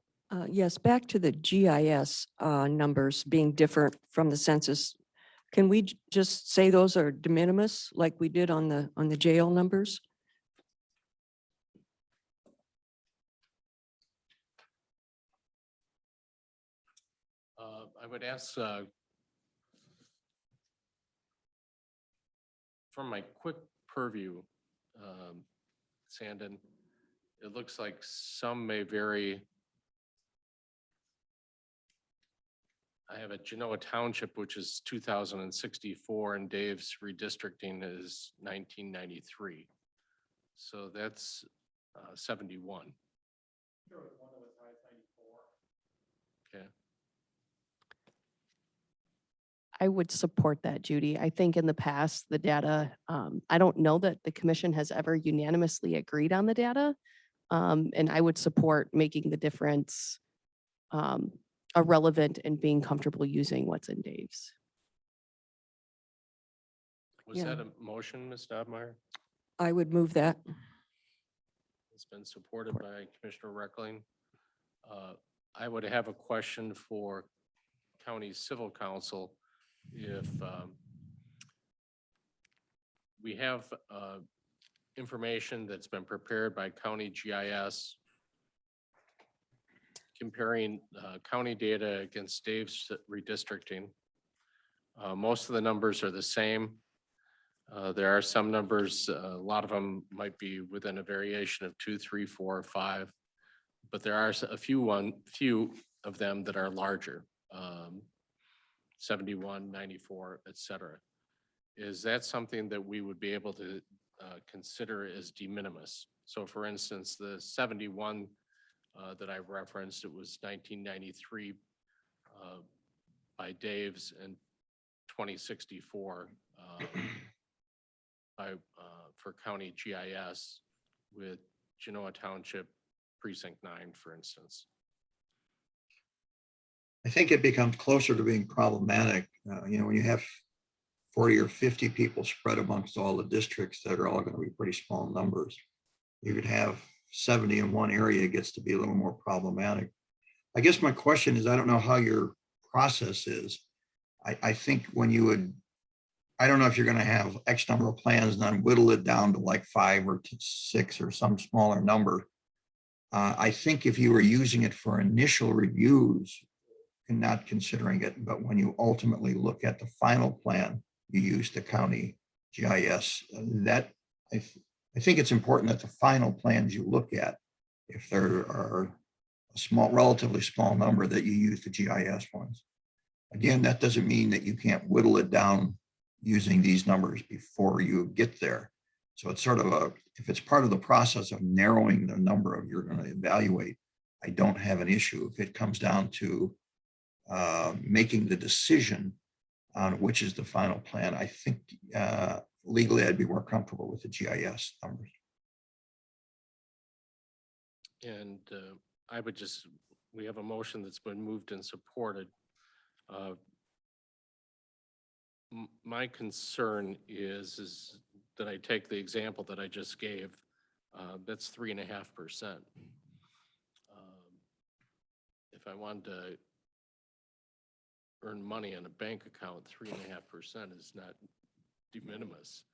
Yes, back to the GIS numbers being different from the census. Can we just say those are de minimis like we did on the jail numbers? I would ask from my quick purview, Sandon, it looks like some may vary. I have a Genoa Township, which is 2064, and Dave's redistricting is 1993. So that's 71. Okay. I would support that, Judy. I think in the past, the data, I don't know that the commission has ever unanimously agreed on the data. And I would support making the difference irrelevant and being comfortable using what's in Dave's. Was Yeah. that a motion, Ms. Dobmeyer? I would move that. It's been supported by Commissioner Reckling. I would have a question for county civil council. If we have information that's been prepared by county GIS comparing county data against Dave's redistricting, most of the numbers are the same. There are some numbers, a lot of them might be within a variation of 2, 3, 4, or 5, but there are a few of them that are larger, 71, 94, et cetera. Is that something that we would be able to consider as de minimis? So for instance, the 71 that I referenced, it was 1993 by Dave's and 2064 for county GIS with Genoa Township Precinct 9, for instance. I think it becomes closer to being problematic, when you have 40 or 50 people spread amongst all the districts that are all going to be pretty small numbers. You could have 70 in one area, gets to be a little more problematic. I guess my question is, I don't know how your process is. I think when you would, I don't know if you're going to have X number of plans and then whittle it down to like 5 or 6 or some smaller number. I think if you were using it for initial reviews and not considering it, but when you ultimately look at the final plan, you use the county GIS. That I think it's important that the final plans you look at, if there are a small, relatively small number, that you use the GIS ones. Again, that doesn't mean that you can't whittle it down using these numbers before you get there. So it's sort of if it's part of the process of narrowing the number of you're going to evaluate, I don't have an issue. If it comes down to making the decision on which is the final plan, I think legally I'd be more comfortable with the GIS numbers. And I would just, we have a motion that's been moved and supported. My concern is that I take the example that I just gave, that's 3.5%. If I wanted to earn money in a bank account, 3.5% is not de minimis.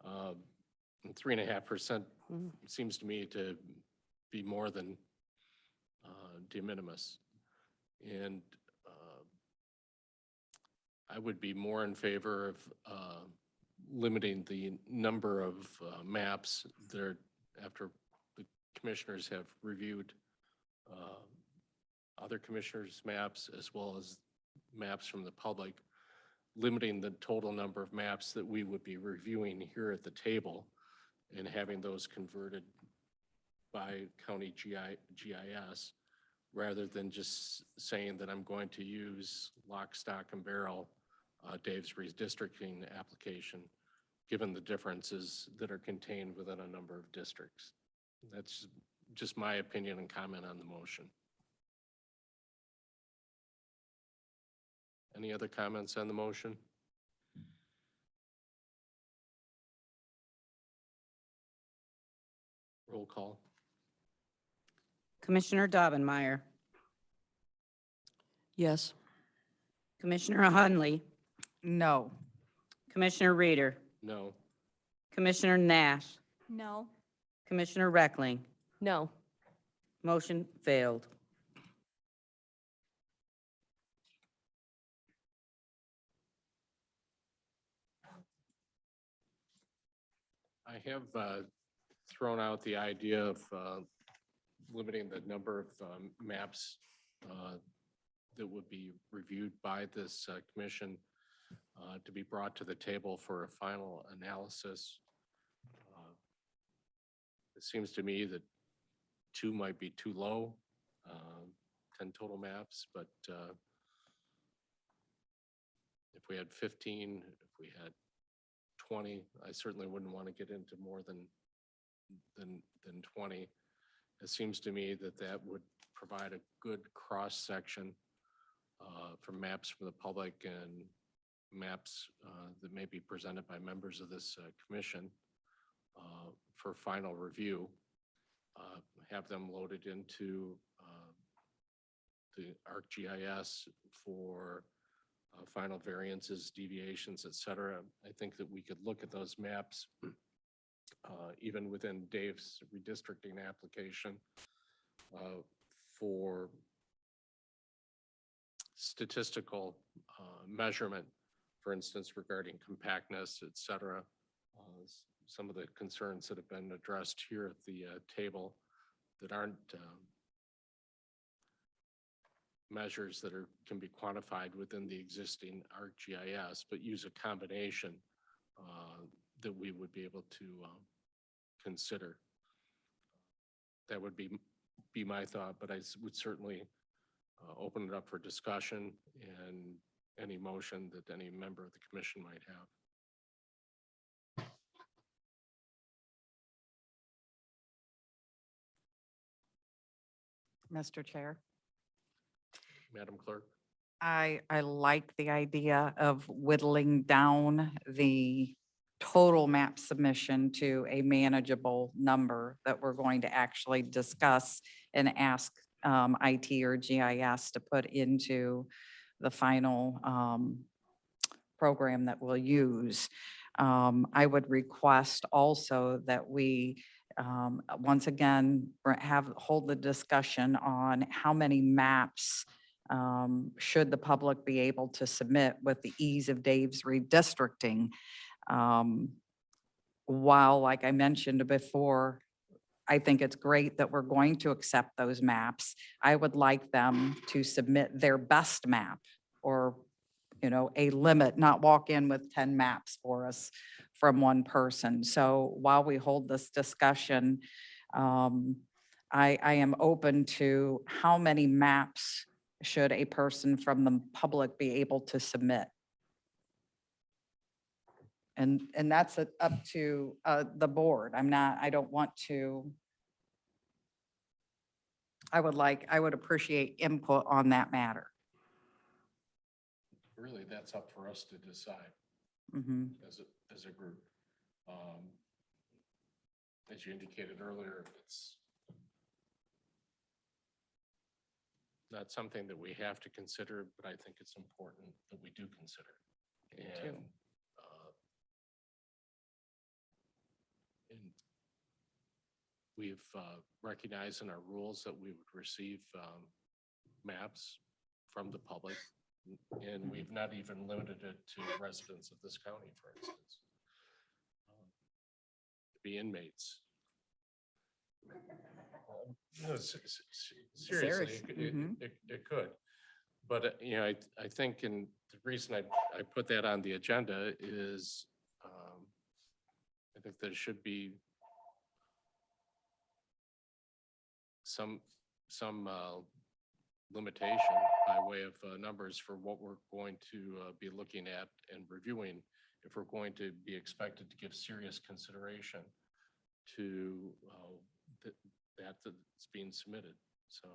And 3.5% seems to me to be more than de minimis. And I would be more in favor of limiting the number of maps that are, after the commissioners have reviewed other commissioners' maps as well as maps from the public, limiting the total number of maps that we would be reviewing here at the table and having those converted by county GIS, rather than just saying that I'm going to use lock, stock, and barrel Dave's redistricting application, given the differences that are contained within a number of districts. That's just my opinion and comment on the motion. Any other comments on the motion? Roll call. Commissioner Dobbenmeyer, Yes. Commissioner Hunley, No. Commissioner Reeder, No. Commissioner Nash, No. Commissioner Reckling. No. Motion failed. I have thrown out the idea of limiting the number of maps that would be reviewed by this commission to be brought to the table for a final analysis. It seems to me that 2 might be too low, 10 total maps, but if we had 15, if we had 20, I certainly wouldn't want to get into more than 20. It seems to me that that would provide a good cross-section for maps for the public and maps that may be presented by members of this commission for final review. Have them loaded into the ArcGIS for final variances, deviations, et cetera. I think that we could look at those maps even within Dave's redistricting application for statistical measurement, for instance, regarding compactness, et cetera. Some of the concerns that have been addressed here at the table that aren't measures that can be quantified within the existing ArcGIS, but use a combination that we would be able to consider. That would be my thought, but I would certainly open it up for discussion and any motion that any member of the commission might have. Mr. Chair. Madam Clerk? I like the idea of whittling down the total map submission to a manageable number that we're going to actually discuss and ask IT or GIS to put into the final program that we'll use. I would request also that we once again hold the discussion on how many maps should the public be able to submit with the ease of Dave's redistricting. While, like I mentioned before, I think it's great that we're going to accept those maps, I would like them to submit their best map or, you know, a limit, not walk in with 10 maps for us from one person. So while we hold this discussion, I am open to how many maps should a person from the public be able to submit. And that's up to the board. I don't want to. I would appreciate input on that matter. Really, that's up for us to decide as a group. As you indicated earlier, it's not something that we have to consider, but I think it's important that we do consider. And we've recognized in our rules that we would receive maps from the public, and we've not even limited it to residents of this county, for instance. Be inmates. No, seriously, it could. But, you know, I think, and the reason I put that on the agenda is I think there should be some limitation by way of numbers for what we're going to be looking at and reviewing if we're going to be expected to give serious consideration to that's being submitted. So,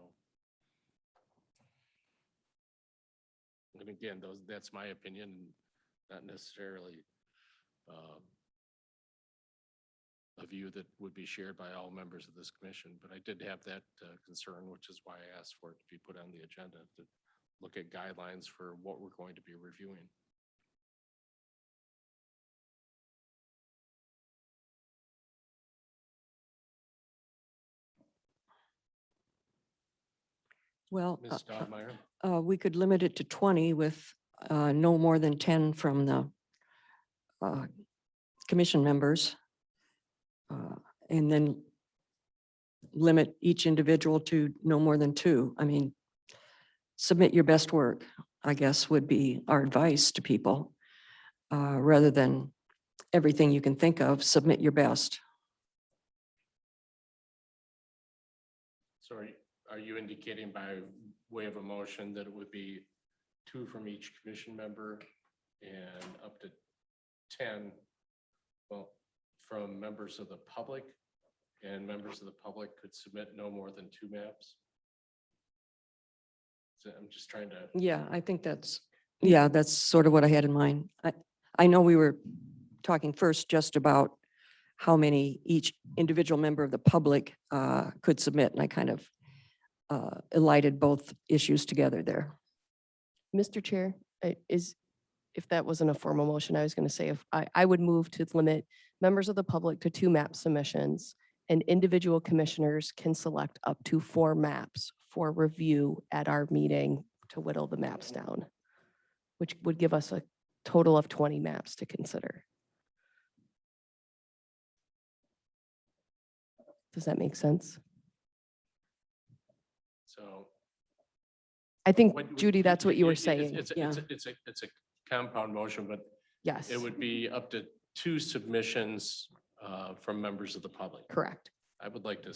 and again, that's my opinion, not necessarily a view that would be shared by all members of this commission, but I did have that concern, which is why I asked for it to be put on the agenda to look at guidelines for what we're going to be reviewing. Well, Ms. Stodmeyer? we could limit it to 20 with no more than 10 from the commission members. And then limit each individual to no more than 2. I mean, submit your best work, I guess, would be our advice to people. Rather than everything you can think of, submit your best. So are you indicating by way of a motion that it would be 2 from each commission member and up to 10, well, from members of the public, and members of the public could submit no more than 2 maps? So I'm just trying to, Yeah, I think that's sort of what I had in mind. I know we were talking first just about how many each individual member of the public could submit, and I kind of elided both issues together there. Mr. Chair, if that wasn't a formal motion, I was going to say, if I would move to limit members of the public to 2 map submissions, and individual commissioners can select up to 4 maps for review at our meeting to whittle the maps down, which would give us a total of 20 maps to consider. Does that make sense? so. I think, what- Judy, that's what you were it's- saying. It's a compound motion, but Yes, it would be up to 2 submissions from members of the public. correct. I would like to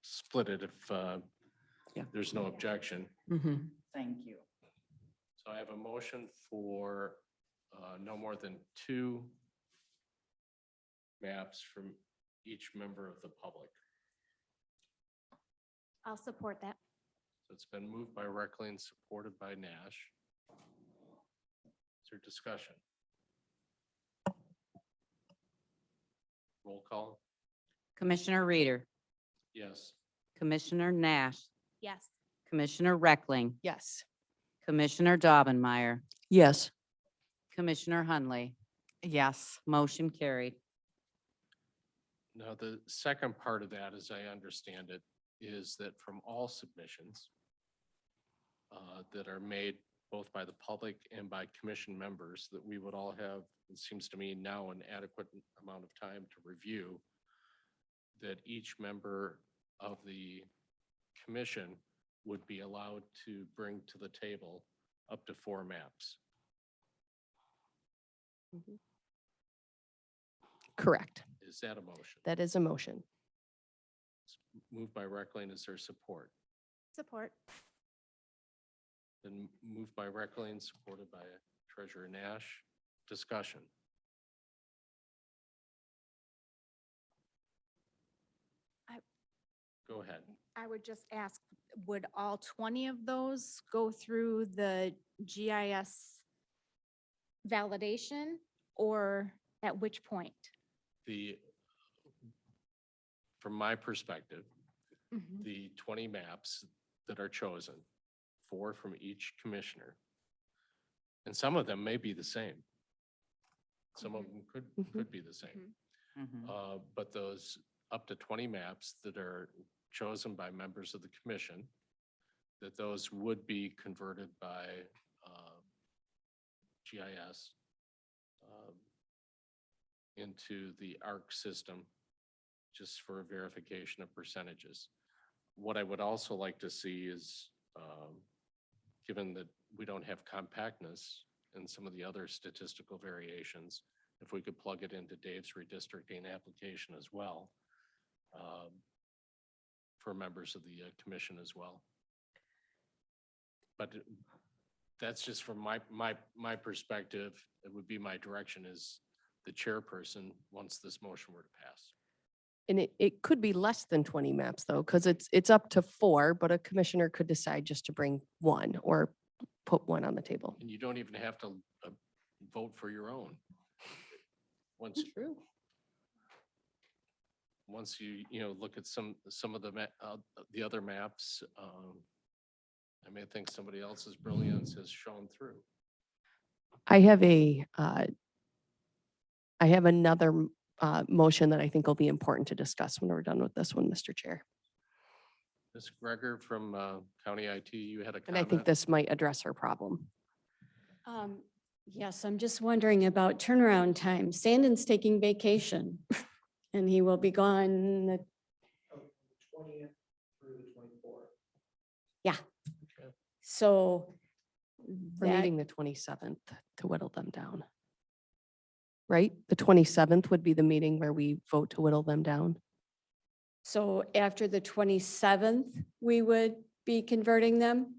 split it if Yeah. there's no objection. Mhm. Thank you. So I have a motion for no more than 2 maps from each member of the public. I'll support that. So it's been moved by Reckling, supported by Nash. Is there discussion? Roll call? Commissioner Reader, Yes. Commissioner Nash, Yes. Commissioner Reckling, Yes. Commissioner Daubenmeier, Yes, Commissioner Hunley. Yes. Motion carried. Now, the second part of that, as I understand it, is that from all submissions that are made both by the public and by commission members, that we would all have, it seems to me now, an adequate amount of time to review, that each member of the commission would be allowed to bring to the table up to 4 maps. Correct. Is that a motion? That is a motion. Moved by Reckling, is there support? Support. Then moved by Reckling, supported by Treasurer Nash. Discussion. Go ahead. I would just ask, would all 20 of those go through the GIS validation, or at which point? From my perspective, Mhm. the 20 maps that are chosen, 4 from each commissioner, and some of them may be the same. Some of them could be the same. But those up to 20 maps that are chosen by members of the commission, that those would be converted by GIS into the ARC system, just for verification of percentages. What I would also like to see is, given that we don't have compactness and some of the other statistical variations, if we could plug it into Dave's redistricting application as well, for members of the commission as well. But that's just from my perspective. It would be my direction as the chairperson once this motion were to pass. And it could be less than 20 maps though, because it's up to 4, but a commissioner could decide just to bring 1 or put 1 on the table. And you don't even have to vote for your own. Once True. you look at some of the other maps, I may think somebody else's brilliance has shown through. I have another motion that I think will be important to discuss when we're done with this one, Mr. Chair. Ms. Greger from County IT, you had a And I think comment? this might address her problem. Yes, I'm just wondering about turnaround time. Sandon's taking vacation. And he will be gone the 20th through the 24th. So We're that, meeting the 27th to whittle them down. Right? The 27th would be the meeting where we vote to whittle them down. so after the 27th, we would be converting them?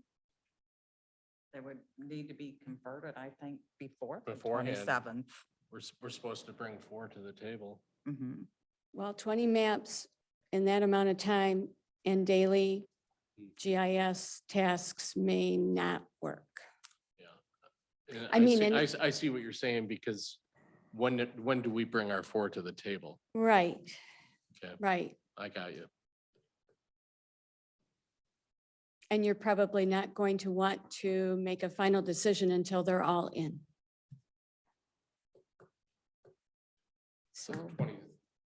They would need to be converted, I think, before the Beforehand. 27th. We're supposed to bring 4 to the table. Mhm. Well, 20 maps in that amount of time and daily GIS tasks may not work. And I mean, see- and- I see what you're saying, because when do we bring our 4 to the table? Right, Okay, right. I got you. And you're probably not going to want to make a final decision until they're all in. So, 20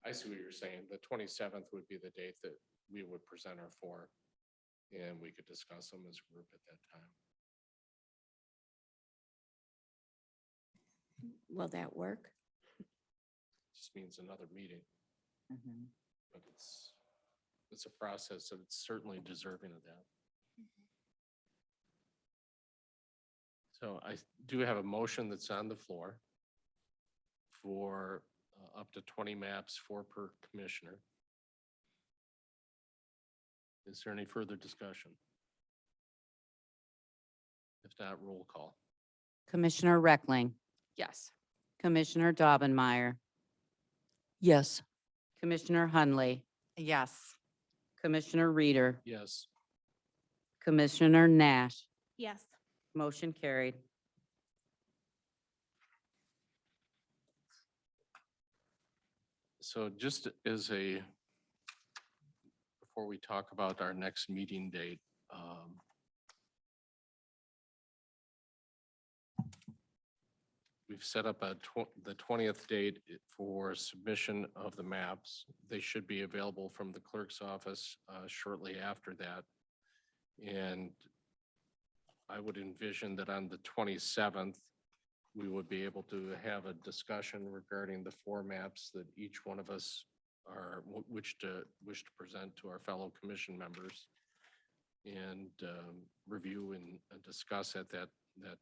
I see what you're saying. The 27th would be the date that we would present our 4, and we could discuss them as a group at that time. will that work? Just means another meeting, Mhm. but it's a process, and it's certainly deserving of that. So I do have a motion that's on the floor for up to 20 maps, 4 per commissioner. Is there any further discussion? If not, roll call. Commissioner Reckling, Yes. Commissioner Daubenmire, Yes. Commissioner Hunley, Yes. Commissioner Reader, Yes. Commissioner Nash, Yes. motion carried. So just as a, before we talk about our next meeting date, we've set up the 20th date for submission of the maps. They should be available from the clerk's office shortly after that. And I would envision that on the 27th, we would be able to have a discussion regarding the 4 maps that each one of us are, wish to present to our fellow commission members, and review and discuss at that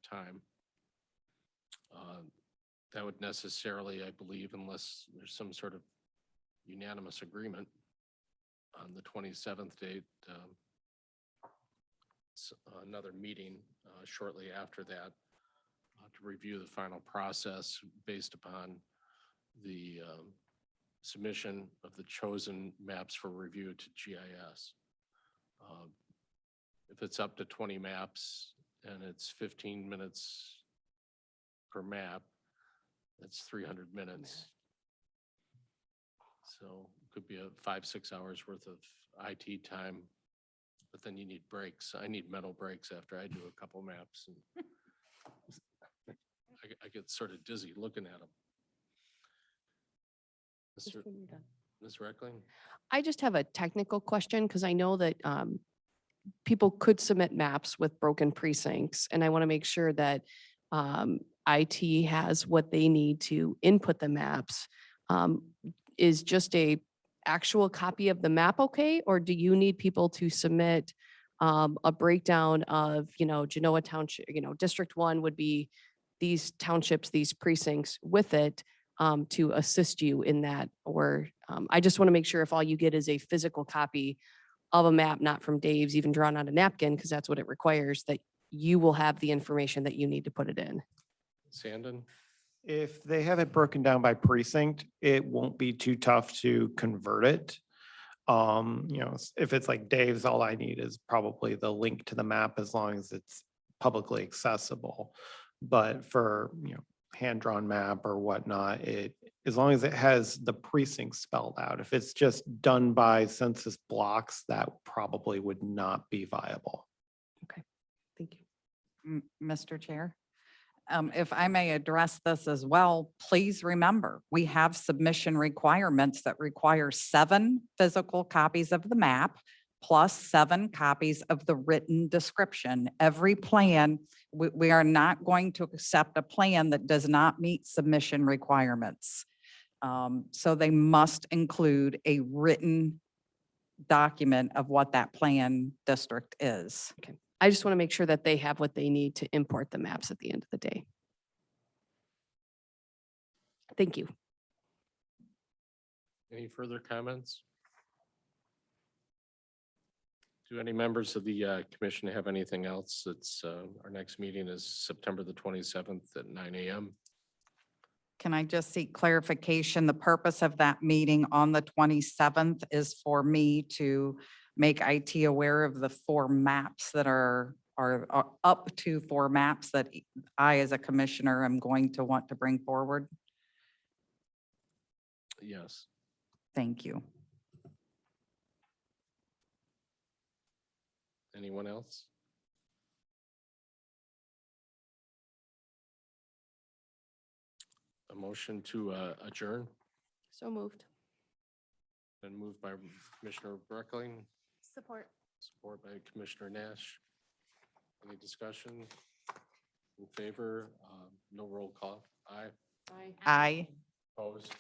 time. That would necessarily, I believe, unless there's some sort of unanimous agreement on the 27th date, another meeting shortly after that to review the final process based upon the submission of the chosen maps for review to GIS. If it's up to 20 maps and it's 15 minutes per map, that's 300 minutes. So it could be a 5-6 hours worth of IT time, but then you need breaks. I need mental breaks after I do a couple maps, and I get sort of dizzy looking at them. Ms. Reckling? I just have a technical question because I know that people could submit maps with broken precincts, and I want to make sure that IT has what they need to input the maps. Is just a actual copy of the map okay, or do you need people to submit a breakdown of, Genoa Township, District 1 would be these townships, these precincts with it to assist you in that? Or I just want to make sure if all you get is a physical copy of a map, not from Dave's, even drawn on a napkin, because that's what it requires, that you will have the information that you need to put it in. Sandon? If they have it broken down by precinct, it won't be too tough to convert it. If it's like Dave's, all I need is probably the link to the map, as long as it's publicly accessible. But for, hand-drawn map or whatnot, as long as it has the precinct spelled out. If it's just done by census blocks, that probably would not be viable. Thank you. Mr. Chair, if I may address this as well, please remember, we have submission requirements that require 7 physical copies of the map plus 7 copies of the written description. Every plan, we are not going to accept a plan that does not meet submission requirements. So they must include a written document of what that plan district is. I just want to make sure that they have what they need to import the maps at the end of the day. Thank you. Any further comments? Do any members of the commission have anything else? It's, our next meeting is September the 27th at 9 a.m. Can I just seek clarification? The purpose of that meeting on the 27th is for me to make IT aware of the 4 maps that are up to 4 maps that I, as a commissioner, am going to want to bring forward. Yes. Thank you. Anyone else? A motion to adjourn, So moved. been moved by Commissioner Breckling, Support. support by Commissioner Nash. Any discussion? In favor? No roll call. Aye. Aye. Opposed?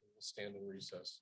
We'll stand in recess.